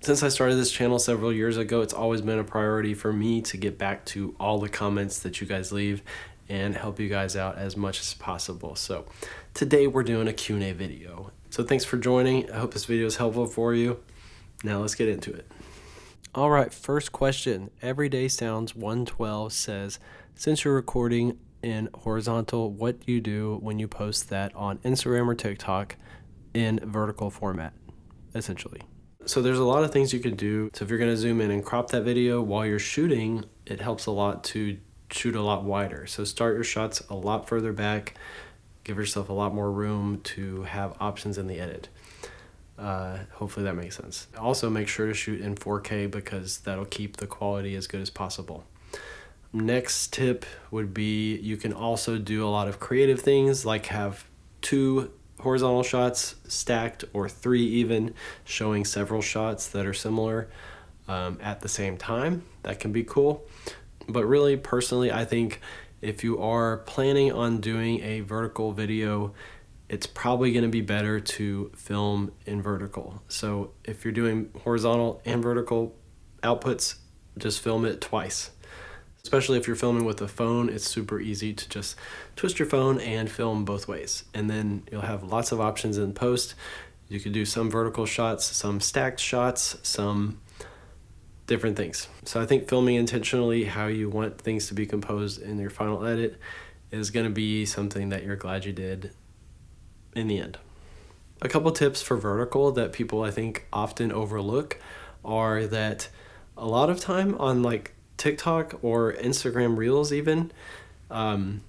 Since I started this channel several years ago, it's always been a priority for me to get back to all the comments that you guys leave and help you guys out as much as possible. So today we're doing a Q&A video. So thanks for joining. I hope this video is helpful for you. Now let's get into it. All right, first question. Everyday Sounds 112 says, since you're recording in horizontal, what do you do when you post that on Instagram or TikTok in vertical format, essentially? So there's a lot of things you could do. So if you're going to zoom in and crop that video while you're shooting, it helps a lot to shoot a lot wider. So start your shots a lot further back, give yourself a lot more room to have options in the edit. Hopefully that makes sense. Also make sure to shoot in 4K because that'll keep the quality as good as possible. Next tip would be you can also do a lot of creative things like have 2 horizontal shots stacked or 3 even, showing several shots that are similar at the same time. That can be cool. But really, personally, I think if you are planning on doing a vertical video, it's probably going to be better to film in vertical. So if you're doing horizontal and vertical outputs, just film it twice. Especially if you're filming with a phone, it's super easy to just twist your phone and film both ways. And then you'll have lots of options in post. You could do some vertical shots, some stacked shots, some different things. So I think filming intentionally how you want things to be composed in your final edit is going to be something that you're glad you did in the end. A couple tips for vertical that people I think often overlook are that a lot of time on like TikTok or Instagram Reels even, the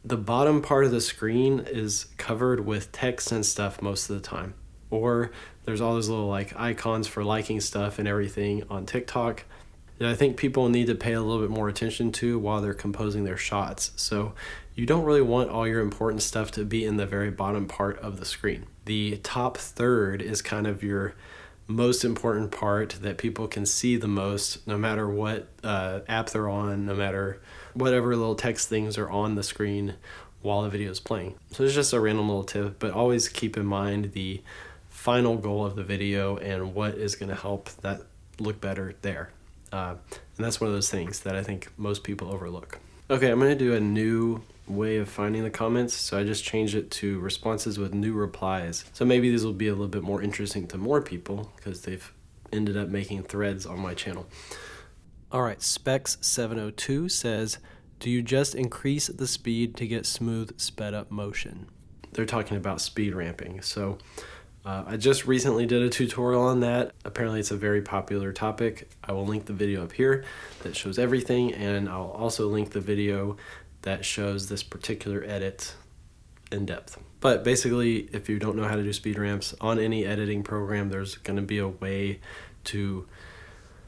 bottom part of the screen is covered with text and stuff most of the time. Or there's all those little like icons for liking stuff and everything on TikTok that I think people need to pay a little bit more attention to while they're composing their shots. So you don't really want all your important stuff to be in the very bottom part of the screen. The top third is kind of your most important part that people can see the most, no matter what app they're on, no matter whatever little text things are on the screen while the video is playing. So it's just a random little tip, but always keep in mind the final goal of the video and what is going to help that look better there. And that's one of those things that I think most people overlook. Okay, I'm going to do a new way of finding the comments, so I just changed it to responses with new replies. So maybe these will be a little bit more interesting to more people because they've ended up making threads on my channel. All right, Specs702 says, do you just increase the speed to get smooth sped up motion? They're talking about speed ramping. So I just recently did a tutorial on that. Apparently it's a very popular topic. I will link the video up here that shows everything, and I'll also link the video that shows this particular edit in depth. But basically, if you don't know how to do speed ramps on any editing program, there's going to be a way to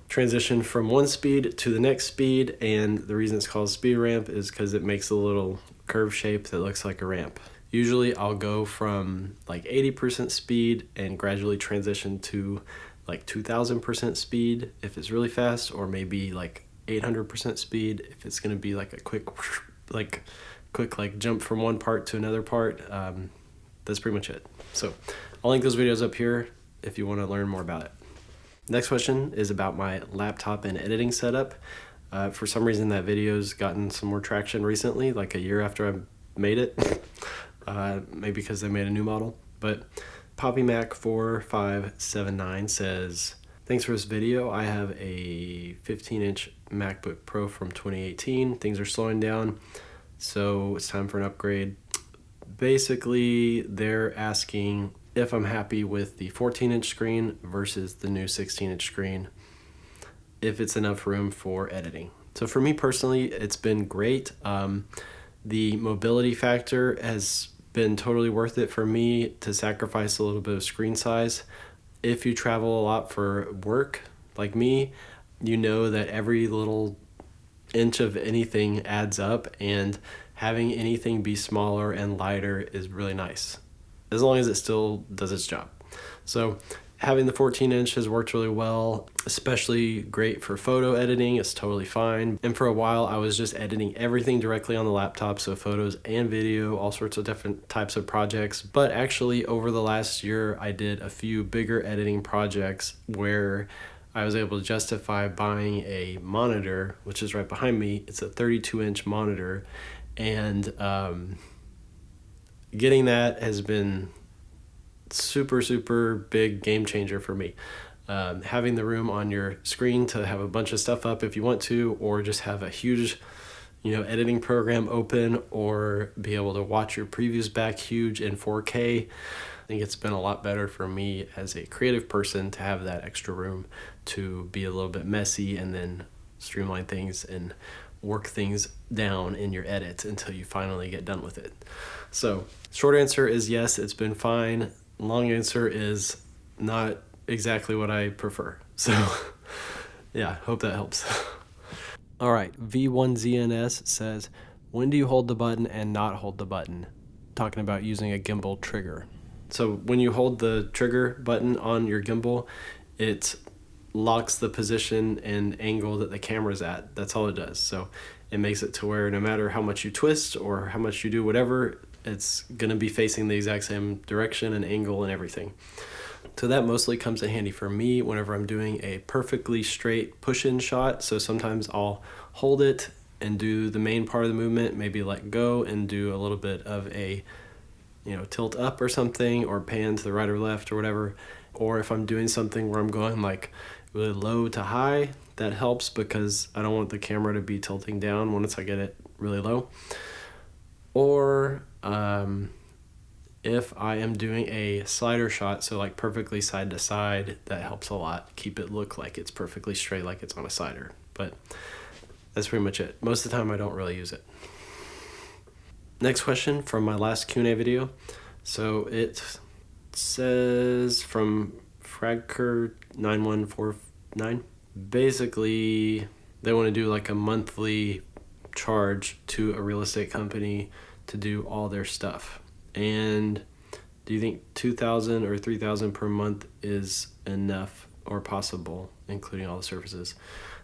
transition from one speed to the next speed, and the reason it's called speed ramp is because it makes a little curve shape that looks like a ramp. Usually I'll go from like 80% speed and gradually transition to like 2000% speed if it's really fast, or maybe like 800% speed if it's going to be like a quick jump from one part to another part. That's pretty much it. So I'll link those videos up here if you want to learn more about it. Next question is about my laptop and editing setup. For some reason that video's gotten some more traction recently, like a year after I made it. Maybe because they made a new model. But PoppyMac4579 says, thanks for this video. I have a 15-inch MacBook Pro from 2018. Things are slowing down, so it's time for an upgrade. Basically, they're asking if I'm happy with the 14-inch screen versus the new 16-inch screen, if it's enough room for editing. So for me personally, it's been great. The mobility factor has been totally worth it for me to sacrifice a little bit of screen size. If you travel a lot for work, like me, you know that every little inch of anything adds up, and having anything be smaller and lighter is really nice, as long as it still does its job. So having the 14-inch has worked really well, especially great for photo editing. It's totally fine. And for a while, I was just editing everything directly on the laptop, so photos and video, all sorts of different types of projects. But actually, over the last year, I did a few bigger editing projects where I was able to justify buying a monitor, which is right behind me. It's a 32-inch monitor, and getting that has been super big game changer for me. Having the room on your screen to have a bunch of stuff up if you want to, or just have a huge editing program open, or be able to watch your previews back huge in 4K. I think it's been a lot better for me as a creative person to have that extra room to be a little bit messy and then streamline things and work things down in your edit until you finally get done with it. So short answer is yes, it's been fine. Long answer is not exactly what I prefer. So yeah, hope that helps. All right, V1ZNS says, when do you hold the button and not hold the button? Talking about using a gimbal trigger. So when you hold the trigger button on your gimbal, it locks the position and angle that the camera's at. That's all it does. So it makes it to where no matter how much you twist or how much you do whatever, it's going to be facing the exact same direction and angle and everything. So that mostly comes in handy for me whenever I'm doing a perfectly straight push-in shot. So sometimes I'll hold it and do the main part of the movement, maybe let go and do a little bit of a tilt up or something, or pan to the right or left or whatever. Or if I'm doing something where I'm going like really low to high, that helps because I don't want the camera to be tilting down once I get it really low. Or if I am doing a slider shot, so like perfectly side to side, that helps a lot. Keep it look like it's perfectly straight, like it's on a slider. But that's pretty much it. Most of the time I don't really use it. Next question from my last Q&A video. So it says from Fragker9149. Basically, they want to do like a monthly charge to a real estate company to do all their stuff. And do you think $2,000 or $3,000 per month is enough or possible, including all the services?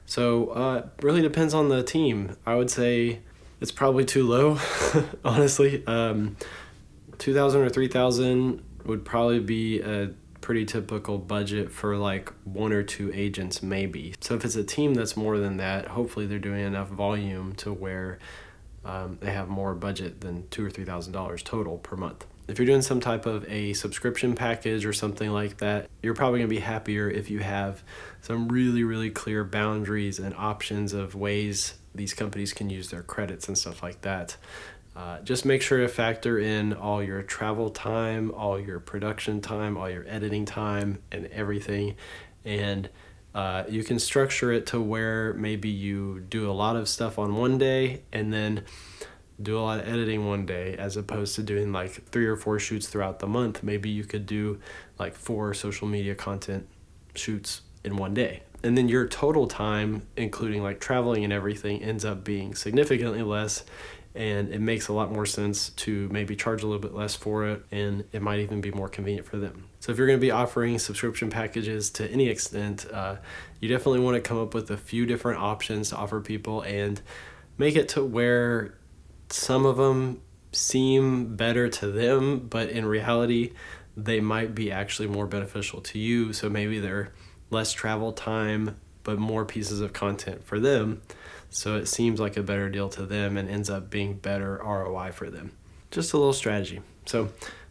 So really depends on the team. I would say it's probably too low, honestly. 2,000 or 3,000 would probably be a pretty typical budget for like 1 or 2 agents maybe. So if it's a team that's more than that, hopefully they're doing enough volume to where they have more budget than $2,000 or $3,000 total per month. If you're doing some type of a subscription package or something like that, you're probably gonna be happier if you have some really clear boundaries and options of ways these companies can use their credits and stuff like that. Just make sure to factor in all your travel time, all your production time, all your editing time and everything. And you can structure it to where maybe you do a lot of stuff on one day and then do a lot of editing one day, as opposed to doing like 3 or 4 shoots throughout the month. Maybe you could do like 4 social media content shoots in one day. And then your total time, including like traveling and everything, ends up being significantly less, and it makes a lot more sense to maybe charge a little bit less for it, and it might even be more convenient for them. So if you're going to be offering subscription packages to any extent, you definitely want to come up with a few different options to offer people and make it to where some of them seem better to them, but in reality, they might be actually more beneficial to you. So maybe they're less travel time, but more pieces of content for them. So it seems like a better deal to them and ends up being better ROI for them. Just a little strategy. So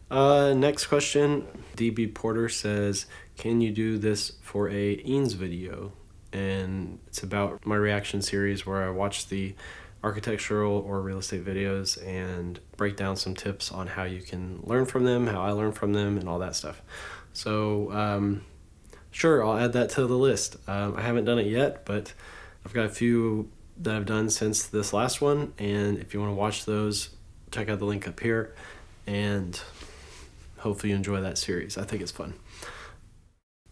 next question, DB Porter says, can you do this for a Eanes video? And it's about my reaction series where I watch the architectural or real estate videos and break down some tips on how you can learn from them, how I learn from them, and all that stuff. So sure, I'll add that to the list. I haven't done it yet, but I've got a few that I've done since this last one, and if you want to watch those, check out the link up here, and hopefully you enjoy that series. I think it's fun.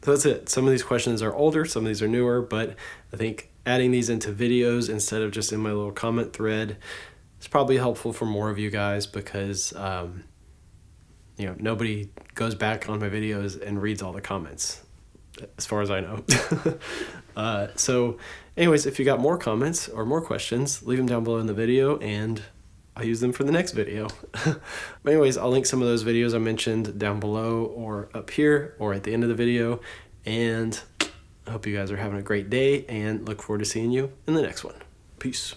So that's it. Some of these questions are older, some of these are newer, but I think adding these into videos instead of just in my little comment thread is probably helpful for more of you guys, because nobody goes back on my videos and reads all the comments, as far as I know. So anyways, if you got more comments or more questions, leave them down below in the video and I'll use them for the next video. But anyways, I'll link some of those videos I mentioned down below or up here or at the end of the video. And I hope you guys are having a great day and look forward to seeing you in the next one. Peace.